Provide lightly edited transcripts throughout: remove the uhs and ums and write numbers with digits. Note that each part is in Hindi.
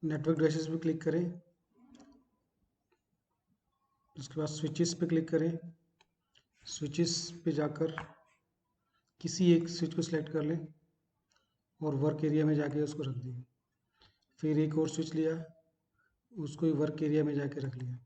नेटवर्क डिवाइसेस पे क्लिक करें, उसके बाद स्विचेस पे क्लिक करें। स्विचेस पे जाकर किसी एक स्विच को सिलेक्ट कर लें और वर्क एरिया में जाके उसको रख दें। फिर एक और स्विच लिया, उसको ही वर्क एरिया में जाके रख लिया।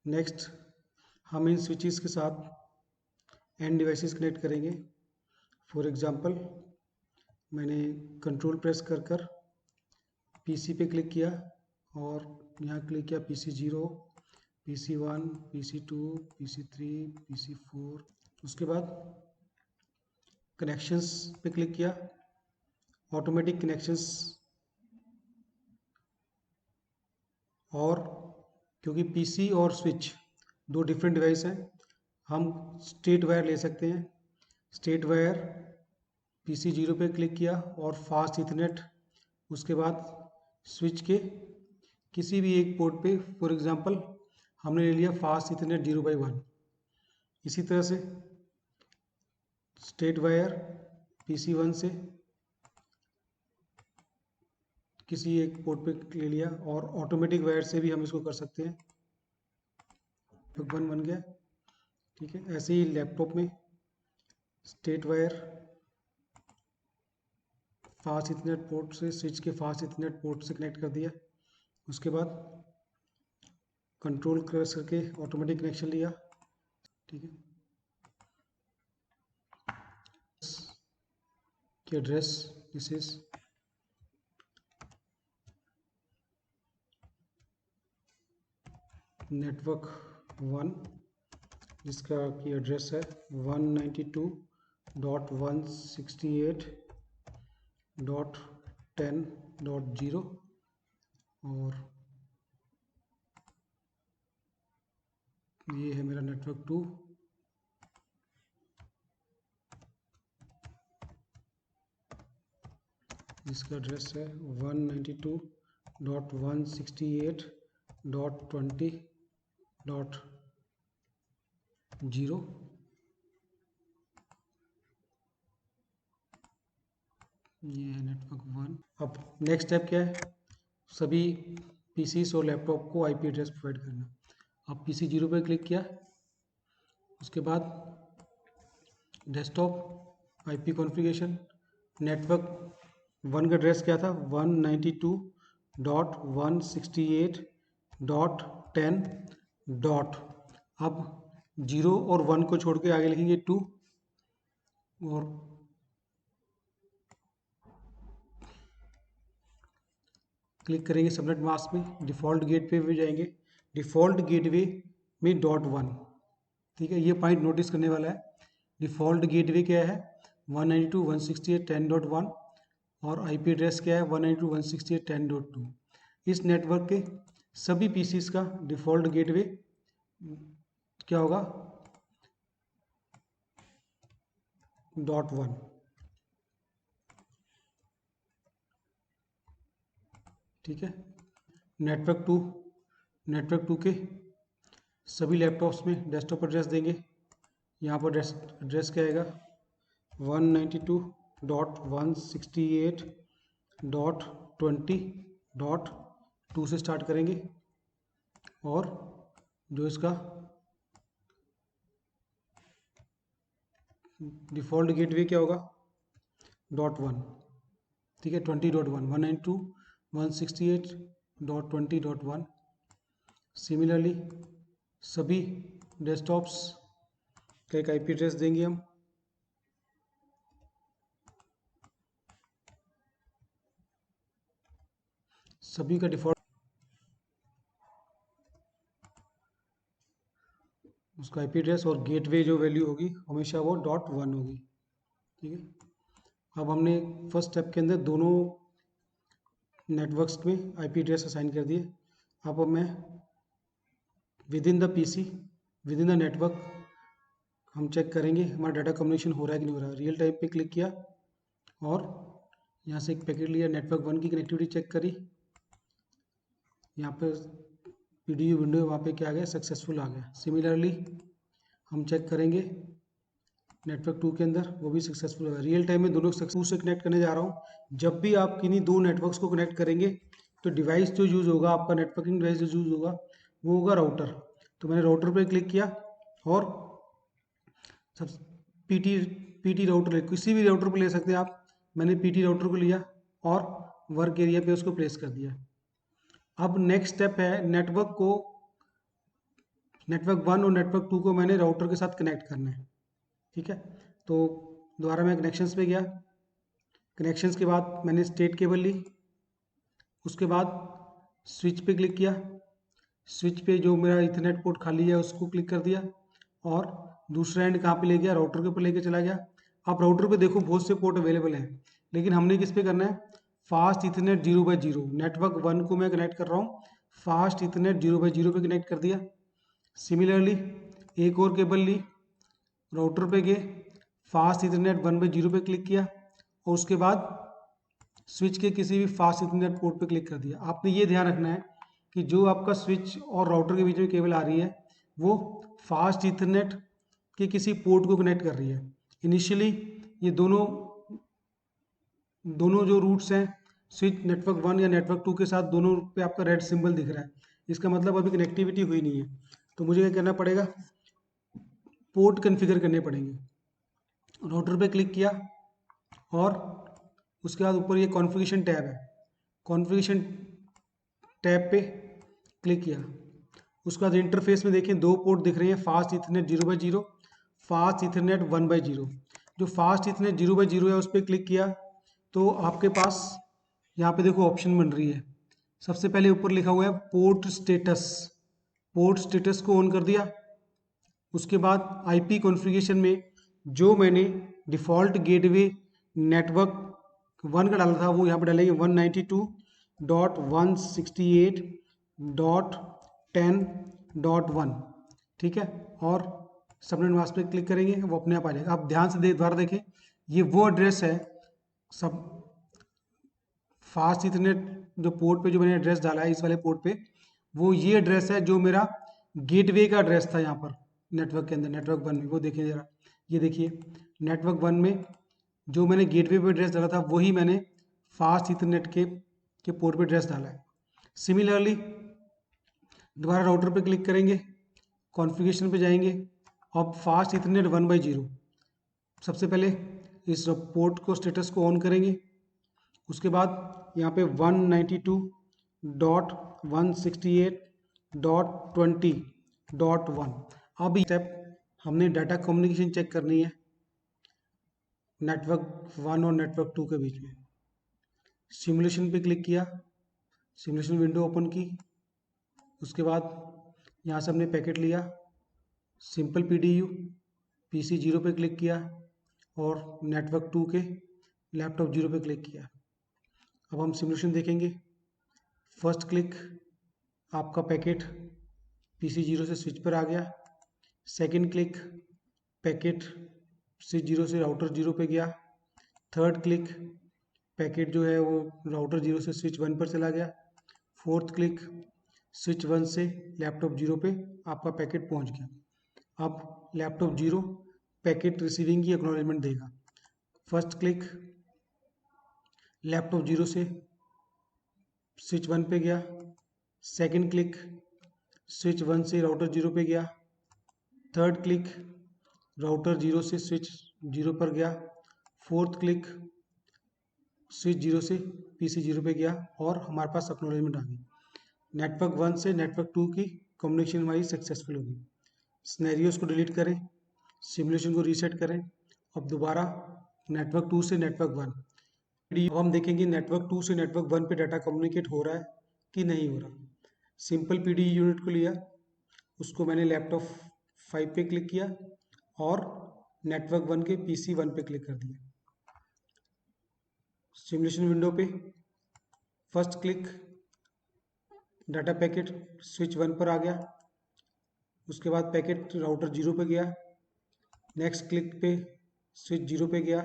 नेक्स्ट हम इन स्विचेस के साथ एंड डिवाइसेस कनेक्ट करेंगे। फॉर एग्जांपल मैंने कंट्रोल प्रेस कर पीसी पे क्लिक किया और यहाँ क्लिक किया PC0, PC1, PC2, PC3, PC4। उसके बाद कनेक्शंस पे क्लिक किया, ऑटोमेटिक कनेक्शंस, और क्योंकि पीसी और स्विच दो डिफरेंट डिवाइस हैं, हम स्ट्रेट वायर ले सकते हैं। स्ट्रेट वायर PC0 पे क्लिक किया और फास्ट इथरनेट, उसके बाद स्विच के किसी भी एक पोर्ट पे, फॉर एग्जांपल हमने ले लिया फास्ट इथरनेट 0/1। इसी तरह से स्ट्रेट वायर PC1 से किसी एक पोर्ट पे ले लिया, और ऑटोमेटिक वायर से भी हम इसको कर सकते हैं। बन गया, ठीक है। ऐसे ही लैपटॉप में straight wire fast Ethernet port से स्विच के फास्ट इथरनेट पोर्ट से कनेक्ट कर दिया। उसके बाद कंट्रोल प्रेस करके ऑटोमेटिक कनेक्शन लिया, ठीक है। की एड्रेस दिस इज नेटवर्क 1, जिसका की एड्रेस है 192.168.10.0, और ये है मेरा नेटवर्क 2। जिसका एड्रेस है 192.168.20.0। ये है नेटवर्क 1। अब नेक्स्ट स्टेप क्या है, सभी पीसीस और लैपटॉप को आईपी एड्रेस प्रोवाइड करना। अब PC0 पर क्लिक किया, उसके बाद डेस्कटॉप आईपी कॉन्फ़िगरेशन, नेटवर्क 1 का एड्रेस क्या था, 192.168.10. अब 0 और 1 को छोड़ के आगे लिखेंगे 2, और क्लिक करेंगे सबनेट मास्क में, डिफ़ॉल्ट गेटवे पे जाएंगे, डिफ़ॉल्ट गेटवे में .1, ठीक है। ये पॉइंट नोटिस करने वाला है। डिफ़ॉल्ट गेटवे क्या है 192.168.10.1, और आईपी एड्रेस क्या है 192.168.10.2। इस नेटवर्क के सभी पीसीस का डिफ़ॉल्ट गेटवे क्या होगा .1, ठीक है। नेटवर्क टू के सभी लैपटॉप्स में डेस्कटॉप एड्रेस देंगे। यहाँ पर एड्रेस क्या आएगा 192.168.20.2 से स्टार्ट करेंगे, और जो इसका डिफ़ॉल्ट गेटवे क्या होगा .1, ठीक है। 20.1 192.168.20.1। सिमिलरली सभी डेस्कटॉप्स का एक आईपी एड्रेस देंगे हम, सभी का डिफ़ॉल्ट उसका आईपी एड्रेस और गेटवे जो वैल्यू होगी हमेशा वो .1 होगी, ठीक है। अब हमने फर्स्ट स्टेप के अंदर दोनों नेटवर्क्स में आईपी एड्रेस असाइन कर दिए। अब मैं with in the PC, with in the network हम चेक करेंगे हमारा डाटा कम्युनिकेशन हो रहा है कि नहीं हो रहा है। रियल टाइम पे क्लिक किया और यहाँ से एक पैकेट लिया, नेटवर्क 1 की कनेक्टिविटी चेक करी, यहाँ पर पीडीयू विंडो वहाँ पे क्या आ गया सक्सेसफुल आ गया। सिमिलरली हम चेक करेंगे नेटवर्क 2 के अंदर, वो भी सक्सेसफुल होगा। रियल टाइम में दोनों टू से कनेक्ट करने जा रहा हूँ। जब भी आप किन्हीं दो नेटवर्क्स को कनेक्ट करेंगे तो डिवाइस जो यूज़ होगा, आपका नेटवर्किंग डिवाइस जो यूज़ होगा वो होगा राउटर। तो मैंने राउटर पर क्लिक किया और सब पीटी पीटी राउटर, किसी भी राउटर पर ले सकते हैं आप। मैंने पीटी राउटर को लिया और वर्क एरिया पे उसको प्लेस कर दिया। अब नेक्स्ट स्टेप है नेटवर्क को, नेटवर्क 1 और नेटवर्क 2 को मैंने राउटर के साथ कनेक्ट करना है। ठीक है, तो दोबारा मैं कनेक्शंस पे गया। कनेक्शंस के बाद मैंने स्टेट केबल ली, उसके बाद स्विच पे क्लिक किया। स्विच पे जो मेरा इथरनेट पोर्ट खाली है उसको क्लिक कर दिया और दूसरा एंड कहाँ पे ले गया, राउटर के ऊपर लेके चला गया। आप राउटर पे देखो बहुत से पोर्ट अवेलेबल हैं, लेकिन हमने किस पे करना है, फास्ट इथरनेट 0/0। नेटवर्क 1 को मैं कनेक्ट कर रहा हूँ, फास्ट इथरनेट 0/0 पे कनेक्ट कर दिया। सिमिलरली एक और केबल ली, राउटर पे गए, फास्ट इथरनेट 1/0 पे क्लिक किया और उसके बाद स्विच के किसी भी फास्ट इथरनेट पोर्ट पे क्लिक कर दिया। आपने ये ध्यान रखना है कि जो आपका स्विच और राउटर के बीच में केबल आ रही है वो फास्ट इथरनेट के किसी पोर्ट को कनेक्ट कर रही है। इनिशियली ये दोनों दोनों जो रूट्स हैं, स्विच नेटवर्क 1 या नेटवर्क 2 के साथ, दोनों पे आपका रेड सिंबल दिख रहा है। इसका मतलब अभी कनेक्टिविटी हुई नहीं है। तो मुझे क्या करना पड़ेगा, पोर्ट कन्फिगर करने पड़ेंगे। राउटर पे क्लिक किया और उसके बाद ऊपर ये कॉन्फ़िगरेशन टैब है, कॉन्फ़िगरेशन टैब पे क्लिक किया। उसके बाद इंटरफेस में देखें दो पोर्ट दिख रहे हैं, फास्ट इथरनेट 0/0, फास्ट इथरनेट 1/0। जो फास्ट इथरनेट 0/0 है उस पर क्लिक किया तो आपके पास यहाँ पे देखो ऑप्शन बन रही है। सबसे पहले ऊपर लिखा हुआ है पोर्ट स्टेटस, पोर्ट स्टेटस को ऑन कर दिया। उसके बाद आईपी कॉन्फ़िगरेशन में जो मैंने डिफ़ॉल्ट गेटवे नेटवर्क 1 का डाला था वो यहाँ पे डालेंगे 192.168.10.1। ठीक है, और सबनेट मास्क पे क्लिक करेंगे, वो अपने आप आ जाएगा। आप ध्यान से दोबारा देखें, ये वो एड्रेस है, सब फास्ट इथरनेट जो पोर्ट पे जो मैंने एड्रेस डाला है इस वाले पोर्ट पे, वो ये एड्रेस है जो मेरा गेटवे का एड्रेस था यहाँ पर नेटवर्क के अंदर, नेटवर्क 1 में। वो देखिए ज़रा, ये देखिए नेटवर्क 1 में जो मैंने गेटवे पे एड्रेस डाला था वही मैंने फास्ट इथरनेट के पोर्ट पे एड्रेस डाला है। सिमिलरली दोबारा राउटर पे क्लिक करेंगे, कॉन्फ़िगरेशन पे जाएंगे, अब फास्ट इथरनेट 1/0, सबसे पहले इस पोर्ट को स्टेटस को ऑन करेंगे। उसके बाद यहाँ पे 192.168.20.1। अब स्टेप हमने डाटा कम्युनिकेशन चेक करनी है नेटवर्क 1 और नेटवर्क 2 के बीच में। सिमुलेशन पे क्लिक किया, सिमुलेशन विंडो ओपन की। उसके बाद यहाँ से हमने पैकेट लिया, सिंपल PDU PC 0 पे क्लिक किया और नेटवर्क 2 के लैपटॉप 0 पे क्लिक किया। अब हम सिमुलेशन देखेंगे। फर्स्ट क्लिक आपका पैकेट PC 0 से स्विच पर आ गया। सेकंड क्लिक पैकेट स्विच 0 से राउटर 0 पे गया। थर्ड क्लिक पैकेट जो है वो राउटर 0 से स्विच 1 पर चला गया। फोर्थ क्लिक स्विच 1 से लैपटॉप 0 पे आपका पैकेट पहुंच गया। अब लैपटॉप 0 पैकेट रिसीविंग की एक्नॉलेजमेंट देगा। फर्स्ट क्लिक लैपटॉप 0 से स्विच 1 पे गया। सेकंड क्लिक स्विच 1 से राउटर 0 पे गया। थर्ड क्लिक राउटर 0 से स्विच 0 पर गया। फोर्थ क्लिक स्विच 0 से PC 0 पे गया और हमारे पास एक्नॉलेजमेंट आ गई। नेटवर्क 1 से नेटवर्क 2 की कम्युनिकेशन हमारी सक्सेसफुल होगी। सिनेरियोस को डिलीट करें, सिमुलेशन को रीसेट करें। अब दोबारा नेटवर्क 2 से नेटवर्क 1। अब हम देखेंगे नेटवर्क 2 से नेटवर्क 1 पे डाटा कम्युनिकेट हो रहा है कि नहीं हो रहा। सिंपल PDU यूनिट को लिया, उसको मैंने लैपटॉप 5 पे क्लिक किया और नेटवर्क 1 के PC 1 पे क्लिक कर दिया। सिमुलेशन विंडो पे first click data packet switch 1 पर आ गया। उसके बाद पैकेट राउटर 0 पे गया। नेक्स्ट क्लिक पे स्विच 0 पे गया।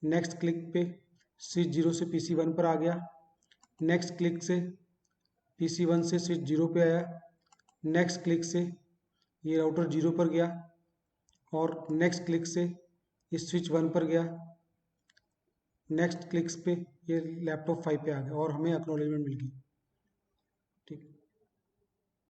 नेक्स्ट क्लिक पे स्विच 0 से PC 1 पर आ गया। नेक्स्ट क्लिक से PC 1 से स्विच 0 पे आया। नेक्स्ट क्लिक से ये राउटर 0 पर गया और नेक्स्ट क्लिक से इस स्विच 1 पर गया, नेक्स्ट क्लिक्स पे ये लैपटॉप 5 पे आ गया और हमें एक्नॉलेजमेंट मिल गई। ठीक।